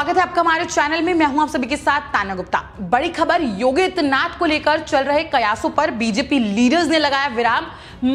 स्वागत है आपका हमारे चैनल में। मैं हूं आप सभी के साथ ताना गुप्ता। बड़ी खबर, योगी आदित्यनाथ को लेकर चल रहे कयासों पर बीजेपी लीडर्स ने लगाया विराम।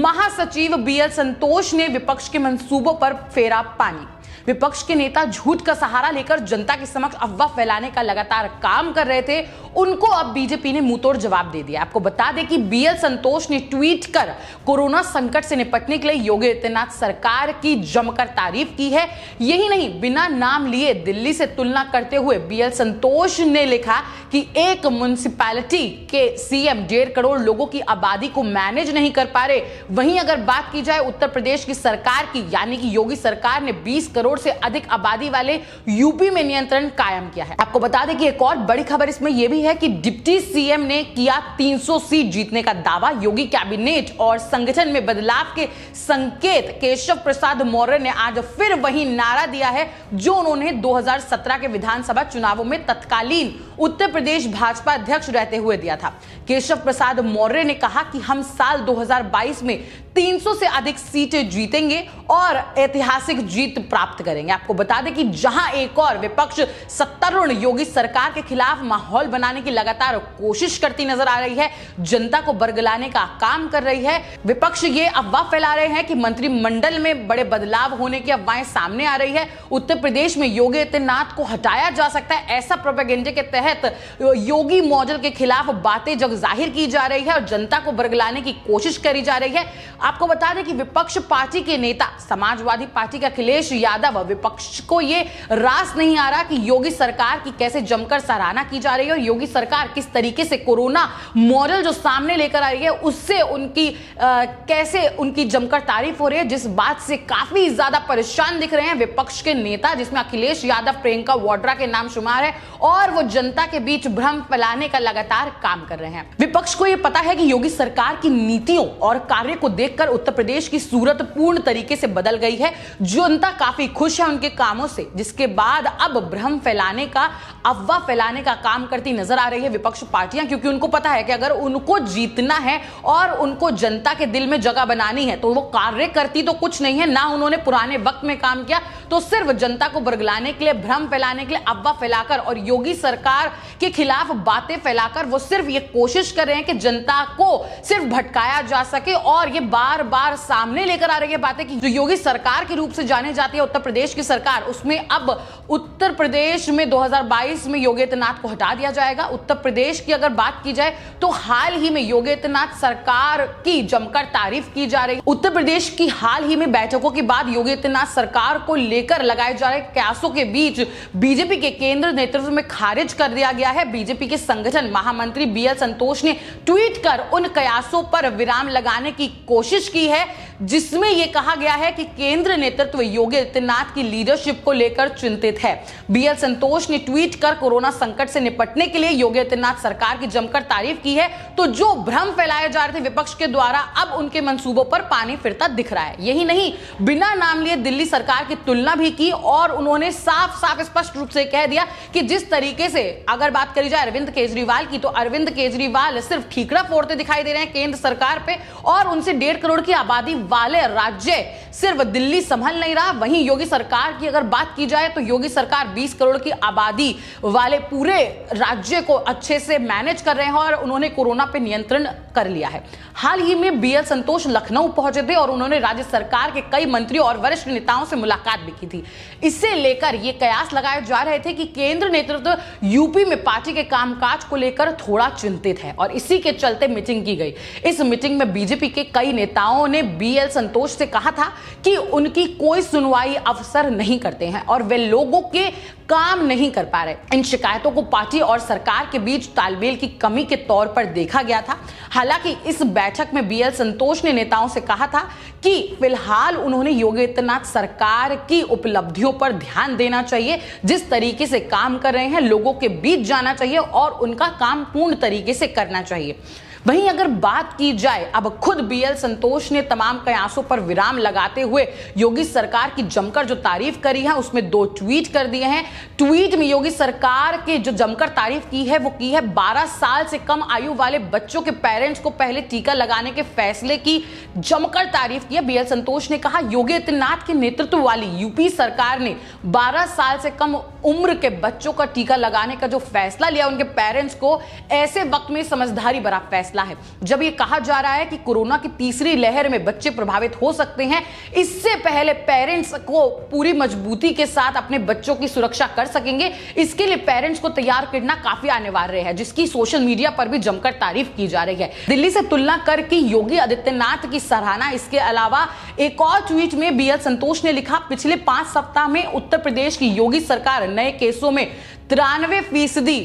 महासचिव बीएल संतोष ने विपक्ष के मंसूबों पर फेरा पानी। विपक्ष के नेता झूठ का सहारा लेकर जनता के समक्ष अफवाह फैलाने का लगातार काम कर रहे थे, उनको अब बीजेपी ने मुंहतोड़ जवाब दे दिया। आपको बता दें कि बीएल संतोष ने ट्वीट कर कोरोना संकट से निपटने के लिए योगी आदित्यनाथ सरकार की जमकर तारीफ की है। यही नहीं, बिना नाम लिए दिल्ली से तुलना करते हुए बीएल संतोष ने लिखा कि एक म्युनिसिपैलिटी के सीएम 1.5 करोड़ लोगों की आबादी को मैनेज नहीं कर पा रहे। वहीं अगर बात की जाए उत्तर प्रदेश की सरकार की, यानी कि योगी सरकार ने 20 करोड़ से अधिक आबादी वाले यूपी में नियंत्रण कायम किया है। आपको बता दें कि एक और बड़ी खबर इसमें यह भी है कि डिप्टी सीएम ने किया 300 सीट जीतने का दावा। योगी कैबिनेट और संगठन में बदलाव के संकेत। केशव प्रसाद मौर्य ने आज फिर वही नारा दिया है जो उन्होंने 2017 के विधानसभा चुनावों में तत्कालीन उत्तर प्रदेश भाजपा अध्यक्ष रहते हुए दिया था। केशव प्रसाद मौर्य ने कहा कि हम साल 2022 में 300 से अधिक सीटें जीतेंगे और ऐतिहासिक जीत प्राप्त करेंगे। आपको बता दें कि जहां एक और विपक्ष सत्तारूढ़ योगी सरकार के खिलाफ माहौल बनाने की लगातार कोशिश करती नजर आ रही है, जनता को बरगलाने का काम कर रही है। विपक्ष ये अफवाह फैला रहे हैं कि मंत्रिमंडल में बड़े बदलाव होने की अफवाहें सामने आ रही है। उत्तर प्रदेश में योगी आदित्यनाथ को हटाया जा सकता है, ऐसा प्रोपेगेंडा के तहत योगी मॉडल के खिलाफ बातें जग जाहिर की जा रही है और जनता को बरगलाने की कोशिश करी जा रही है। आपको बता दें कि विपक्ष पार्टी के नेता समाजवादी पार्टी के अखिलेश यादव, विपक्ष को यह रास नहीं आ रहा कि योगी सरकार की कैसे जमकर सराहना की जा रही है और योगी सरकार किस तरीके से कोरोना मॉडल जो सामने लेकर आ रही है उससे उनकी कैसे उनकी जमकर तारीफ हो रही है, जिस बात से काफी ज्यादा परेशान दिख रहे हैं विपक्ष के नेता, जिसमें अखिलेश यादव प्रियंका वाड्रा के नाम शुमार है और वो जनता के बीच भ्रम फैलाने का लगातार काम कर रहे हैं। विपक्ष को यह पता है कि योगी सरकार की नीतियों और कार्य को देखकर उत्तर प्रदेश की सूरत पूर्ण तरीके से बदल गई है। जनता काफी खुश है उनके कामों से, जिसके बाद अब भ्रम फैलाने का, अफवाह फैलाने का काम करती नजर आ रही है विपक्ष पार्टियां, क्योंकि उनको पता है कि अगर उनको जीतना है और उनको जनता के दिल में जगह बनानी है तो वो कार्य करती तो कुछ नहीं है ना। उन्होंने पुराने वक्त में काम किया, तो सिर्फ जनता को बरगलाने के लिए, भ्रम फैलाने के लिए, अफवाह फैलाकर और योगी सरकार के खिलाफ बातें फैलाकर वो सिर्फ ये कोशिश कर रहे हैं कि जनता को सिर्फ भटकाया जा सके। और ये बार बार सामने लेकर आ रही है बातें कि जो योगी सरकार के रूप से जाने जाती है उत्तर प्रदेश की सरकार, उसमें अब उत्तर प्रदेश में 2022 में योगी आदित्यनाथ को हटा दिया जाएगा। उत्तर प्रदेश की अगर बात की जाए तो हाल ही में योगी आदित्यनाथ सरकार की जमकर तारीफ की जा रही है। उत्तर प्रदेश की हाल ही में बैठकों के बाद योगी आदित्यनाथ सरकार को लेकर लगाए जा रहे कयासों के बीच बीजेपी के केंद्र नेतृत्व में खारिज कर दिया गया है। बीजेपी के संगठन महामंत्री बीएल संतोष ने ट्वीट कर उन कयासों पर विराम लगाने की कोशिश की है जिसमें यह कहा गया है कि केंद्र नेतृत्व योगी आदित्यनाथ की लीडरशिप को लेकर चिंतित है। बीएल संतोष ने ट्वीट कर कोरोना संकट से निपटने के लिए योगी आदित्यनाथ सरकार की जमकर तारीफ की है। तो जो भ्रम फैलाए जा रहे थे विपक्ष के द्वारा, अब उनके मंसूबों पर पानी फिरता दिख रहा है। यही नहीं, बिना नाम लिए दिल्ली सरकार की तुलना भी की और उन्होंने साफ साफ स्पष्ट रूप से कह दिया कि जिस तरीके से अगर बात करी जाए अरविंद केजरीवाल की, तो अरविंद केजरीवाल सिर्फ ठीकरा फोड़ते दिखाई दे रहे हैं केंद्र सरकार पे और उनसे 1.5 करोड़ की आबादी वाले राज्य सिर्फ दिल्ली संभल नहीं रहा। वहीं योगी सरकार की अगर बात की जाए तो योगी सरकार 20 करोड़ की आबादी वाले पूरे राज्य को अच्छे से मैनेज कर रहे हैं और उन्होंने कोरोना पे नियंत्रण कर लिया है। हाल ही में बीएल संतोष लखनऊ पहुंचे थे और उन्होंने राज्य सरकार के कई मंत्री और वरिष्ठ नेताओं से मुलाकात भी की थी। इससे लेकर ये कयास लगाए जा रहे थे कि केंद्र नेतृत्व यूपी में पार्टी के कामकाज को लेकर थोड़ा चिंतित है और इसी के चलते मीटिंग की गई। इस मीटिंग में बीजेपी के कई नेताओं ने बीएल संतोष से कहा था कि उनकी कोई सुनवाई अफसर नहीं करते हैं और वे लोगों के काम नहीं कर पा रहे। इन शिकायतों को पार्टी और सरकार के बीच तालमेल की कमी के तौर पर देखा गया था। हालांकि इस बैठक में बीएल संतोष ने नेताओं से कहा था कि फिलहाल उन्होंने योगी आदित्यनाथ सरकार की उपलब्धियों पर ध्यान देना चाहिए, जिस तरीके से काम कर रहे हैं लोगों के बीच जाना चाहिए और उनका काम पूर्ण तरीके से करना चाहिए। वहीं अगर बात की जाए अब खुद बीएल संतोष ने तमाम कयासों पर विराम लगाते हुए योगी सरकार की जमकर जो तारीफ करी है उसमें 2 ट्वीट कर दिए हैं। ट्वीट में योगी सरकार के जो जमकर तारीफ की है वो की है 12 साल से कम आयु वाले बच्चों के पेरेंट्स को पहले टीका लगाने के फैसले की जमकर तारीफ की है। बीएल संतोष ने कहा योगी आदित्यनाथ के नेतृत्व वाली यूपी सरकार ने 12 साल से कम उम्र के बच्चों का टीका लगाने का जो फैसला लिया उनके पेरेंट्स को ऐसे वक्त में समझदारी भरा फैसला है। जब ये कहा जा रहा है कि कोरोना की तीसरी लहर में बच्चे प्रभावित हो सकते हैं, इससे पहले पेरेंट्स को पूरी मजबूती के साथ अपने बच्चों की सुरक्षा कर सकेंगे, इसके लिए पेरेंट्स को तैयार करना काफी अनिवार्य है, जिसकी सोशल मीडिया पर भी जमकर तारीफ की जा रही है। दिल्ली से तुलना करके योगी आदित्यनाथ की सराहना। इसके अलावा एक और ट्वीट में बीएल संतोष ने लिखा पिछले 5 सप्ताह में उत्तर प्रदेश की योगी सरकार नए केसों में 93%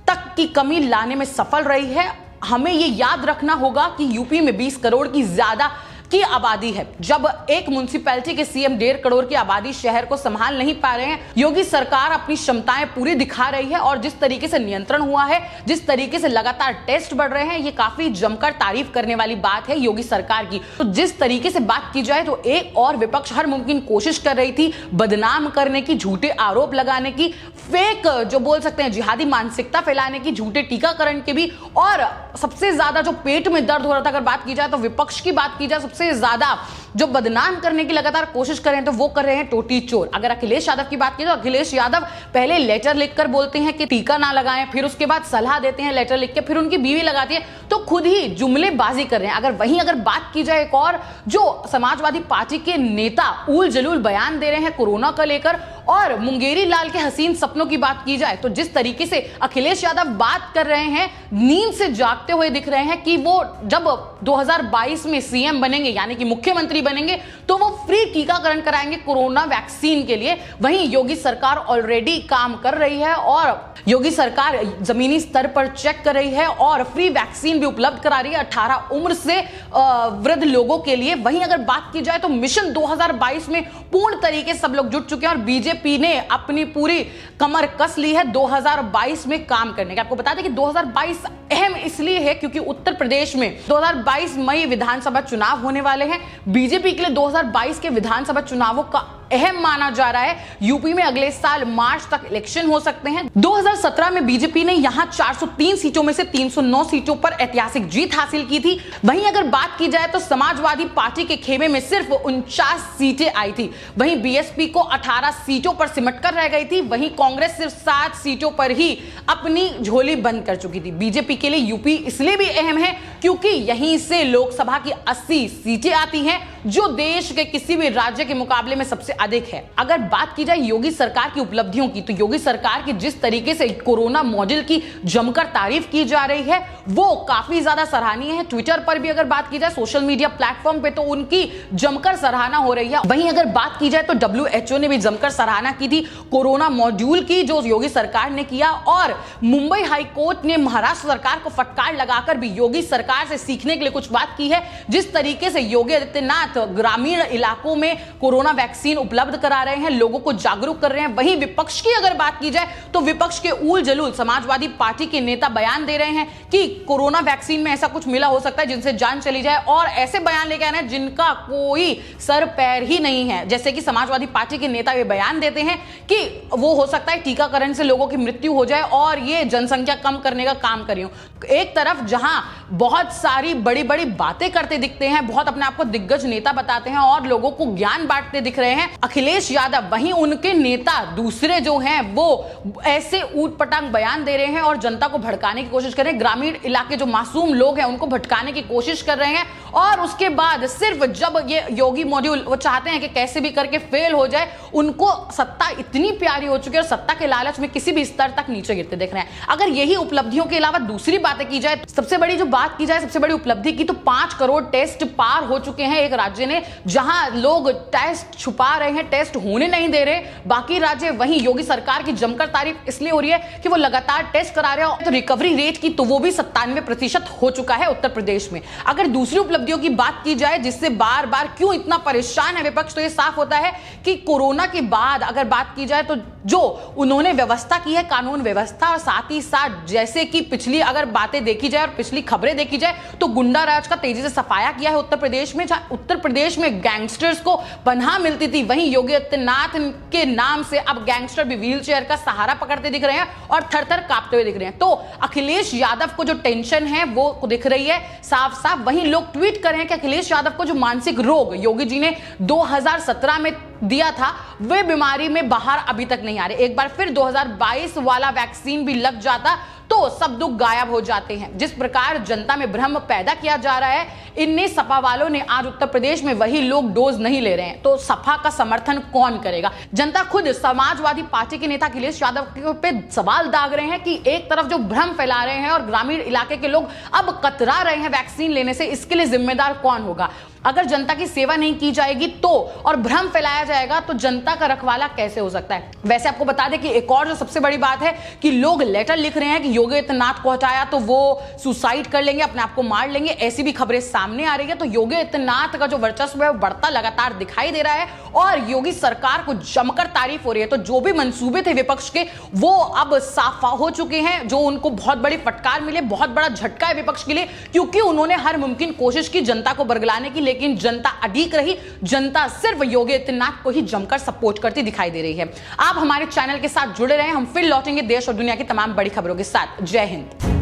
तक की कमी लाने में सफल रही है। हमें यह याद रखना होगा कि यूपी में 20 करोड़ की ज्यादा की आबादी है। जब एक म्युनिसिपैलिटी के सीएम 1.5 करोड़ की आबादी शहर को संभाल नहीं पा रहे हैं, योगी सरकार अपनी क्षमताएं पूरी दिखा रही है और जिस तरीके से नियंत्रण हुआ है, जिस तरीके से लगातार टेस्ट बढ़ रहे हैं, ये काफी जमकर तारीफ करने वाली बात है योगी सरकार की। तो जिस तरीके से बात की जाए तो एक और विपक्ष हर मुमकिन कोशिश कर रही थी बदनाम करने की, झूठे आरोप लगाने की, फेक जो बोल सकते हैं जिहादी मानसिकता फैलाने की, झूठे टीकाकरण के भी, और सबसे ज्यादा जो पेट में दर्द हो रहा था अगर बात की जाए तो विपक्ष की बात की जाए, सबसे ज्यादा जो बदनाम करने की लगातार कोशिश कर रहे हैं तो वो कर रहे हैं टोटी चोर। अगर अखिलेश यादव की बात की तो अखिलेश यादव पहले लेटर लिखकर बोलते हैं कि टीका ना लगाएं, फिर उसके बाद सलाह देते हैं लेटर लिख के, फिर उनकी बीवी लगाती है, तो खुद ही जुमलेबाजी कर रहे हैं। अगर बात की जाए एक और जो समाजवादी पार्टी के नेता उल जलूल बयान दे रहे हैं कोरोना को लेकर, और मुंगेरी लाल के हसीन सपनों की बात की जाए तो जिस तरीके से अखिलेश यादव बात कर रहे हैं, नींद से जागते हुए दिख रहे हैं कि वो जब 2022 में सीएम बनेंगे यानी कि मुख्यमंत्री बनेंगे तो वो फ्री टीकाकरण कराएंगे कोरोना वैक्सीन के लिए। वहीं योगी सरकार ऑलरेडी काम कर रही है और योगी सरकार जमीनी स्तर पर चेक कर रही है और फ्री वैक्सीन भी उपलब्ध करा रही है 18 उम्र से वृद्ध लोगों के लिए। वहीं अगर बात की जाए तो मिशन 2022 में पूर्ण तरीके से सब लोग जुट चुके हैं और बीजेपी ने अपनी पूरी कमर कस ली है 2022 में काम करने का। आपको बता दें कि 2022 अहम इसलिए है क्योंकि उत्तर प्रदेश में 2022 मई विधानसभा चुनाव होने वाले हैं। बीजेपी के लिए 2022 के विधानसभा चुनावों का अहम माना जा रहा है। यूपी में अगले साल मार्च तक इलेक्शन हो सकते हैं। 2017 में बीजेपी ने यहां 403 सीटों में से 309 सीटों पर ऐतिहासिक जीत हासिल की थी। वहीं अगर बात की जाए तो समाजवादी पार्टी के खेमे में सिर्फ 49 सीटें आई थी। वहीं बीएसपी को 18 सीटों पर सिमटकर रह गई थी। वहीं कांग्रेस सिर्फ 7 सीटों पर ही अपनी झोली बंद कर चुकी थी। बीजेपी के लिए यूपी इसलिए भी अहम है क्योंकि यहीं से लोकसभा की 80 सीटें आती हैं, जो देश के किसी भी राज्य के मुकाबले में सबसे अधिक है। अगर बात की जाए योगी सरकार की उपलब्धियों की तो योगी सरकार की जिस तरीके से कोरोना मॉडल की जमकर तारीफ की जा रही है वो काफी ज्यादा सराहनीय है। ट्विटर पर भी अगर बात की जाए, सोशल मीडिया प्लेटफॉर्म पे तो उनकी जमकर सराहना हो रही है। वहीं अगर बात की जाए तो WHO ने भी जमकर सराहना की थी कोरोना मॉड्यूल की जो योगी सरकार ने किया, और मुंबई हाई कोर्ट ने महाराष्ट्र सरकार को फटकार लगाकर भी योगी सरकार से सीखने के लिए कुछ बात की है। जिस तरीके से योगी आदित्यनाथ ग्रामीण इलाकों में कोरोना वैक्सीन उपलब्ध करा रहे हैं, लोगों को जागरूक कर रहे हैं। वहीं विपक्ष की अगर बात की जाए तो विपक्ष के उल जलूल समाजवादी पार्टी के नेता बयान दे रहे हैं कि कोरोना वैक्सीन में ऐसा कुछ मिला हो सकता है जिनसे जान चली जाए, और ऐसे बयान लेके आना जिनका कोई सर पैर ही नहीं है। जैसे कि समाजवादी पार्टी के नेता ये बयान देते हैं कि वो हो सकता है टीकाकरण से लोगों की मृत्यु हो जाए और ये जनसंख्या कम करने का काम कर रही हूं। एक तरफ जहां बहुत सारी बड़ी बड़ी बातें करते दिखते हैं, बहुत अपने आप को दिग्गज नेता बताते हैं और लोगों को ज्ञान बांटते दिख रहे हैं अखिलेश यादव, वहीं उनके नेता दूसरे जो हैं वो ऐसे ऊटपटांग बयान दे रहे हैं और जनता को भड़काने की कोशिश कर रहे हैं। ग्रामीण इलाके जो मासूम लोग हैं उनको भटकाने की कोशिश कर रहे हैं, और उसके बाद सिर्फ जब ये योगी मॉड्यूल वो चाहते हैं कि कैसे भी करके फेल हो जाए, उनको सत्ता इतनी प्यारी हो चुकी है और सत्ता के लालच में किसी भी स्तर तक नीचे गिरते दिख रहे हैं। अगर यही उपलब्धियों के अलावा दूसरी बातें की जाए, सबसे बड़ी जो बात की जाए, सबसे बड़ी उपलब्धि की तो 5 करोड़ टेस्ट पार हो चुके हैं एक राज्य ने, जहां लोग टेस्ट छुपा रहे हैं, टेस्ट होने नहीं दे रहे बाकी राज्य। वहीं योगी सरकार की जमकर तारीफ इसलिए हो रही है कि वो लगातार टेस्ट करा रहे हैं। तो रिकवरी रेट की तो वो भी 97% हो चुका है उत्तर प्रदेश में। अगर दूसरी उपलब्धियों की बात की जाए जिससे बार बार क्यों इतना परेशान है विपक्ष, तो ये साफ होता है कि कोरोना के बाद अगर बात की जाए तो जो उन्होंने व्यवस्था की है, कानून व्यवस्था, और साथ ही साथ जैसे कि पिछली अगर बातें देखी जाए और पिछली खबरें देखी जाए तो गुंडा राज का तेजी से सफाया किया है उत्तर प्रदेश में। जहां उत्तर प्रदेश में गैंगस्टर्स को पनाह मिलती थी, वहीं योगी आदित्यनाथ के नाम से अब गैंगस्टर भी व्हील चेयर का सहारा पकड़ते दिख रहे हैं और थर-थर कांपते हुए दिख रहे हैं। तो अखिलेश यादव को जो टेंशन है वो दिख रही है साफ साफ। वहीं लोग ट्वीट कर रहे हैं कि अखिलेश यादव को जो मानसिक रोग योगी जी ने 2017 में दिया था, वे बीमारी में बाहर अभी तक नहीं आ रहे। एक बार फिर 2022 वाला वैक्सीन भी लग जाता तो सब दुख गायब हो जाते हैं। जिस प्रकार जनता में भ्रम पैदा किया जा रहा है, इन्हीं सपा वालों ने आज उत्तर प्रदेश में वही लोग डोज नहीं ले रहे हैं, तो सपा का समर्थन कौन करेगा? जनता खुद समाजवादी पार्टी के नेता अखिलेश यादव पे सवाल दाग रहे हैं कि एक तरफ जो भ्रम फैला रहे हैं और ग्रामीण इलाके के लोग अब कतरा रहे हैं वैक्सीन लेने से, इसके लिए जिम्मेदार कौन होगा? अगर जनता की सेवा नहीं की जाएगी तो, और भ्रम फैलाया जाएगा तो जनता का रखवाला कैसे हो सकता है? वैसे आपको बता दें कि एक और जो सबसे बड़ी बात है कि लोग लेटर लिख रहे हैं कि योगी आदित्यनाथ को हटाया तो वो सुसाइड कर लेंगे, अपने आप को मार लेंगे, ऐसी भी खबरें सामने आ रही है। तो योगी आदित्यनाथ का जो वर्चस्व है वो बढ़ता लगातार दिखाई दे रहा है और योगी सरकार को जमकर तारीफ हो रही है। तो जो भी मंसूबे थे विपक्ष के वो अब साफ हो चुके हैं, जो उनको बहुत बड़ी फटकार मिले, बहुत बड़ा झटका है विपक्ष के लिए, क्योंकि उन्होंने हर मुमकिन कोशिश की जनता को बरगलाने की, लेकिन जनता अड़ीक रही। जनता सिर्फ योगी आदित्यनाथ को ही जमकर सपोर्ट करती दिखाई दे रही है। आप हमारे चैनल के साथ जुड़े रहे, हम फिर लौटेंगे देश और दुनिया की तमाम बड़ी खबरों के साथ। जय हिंद।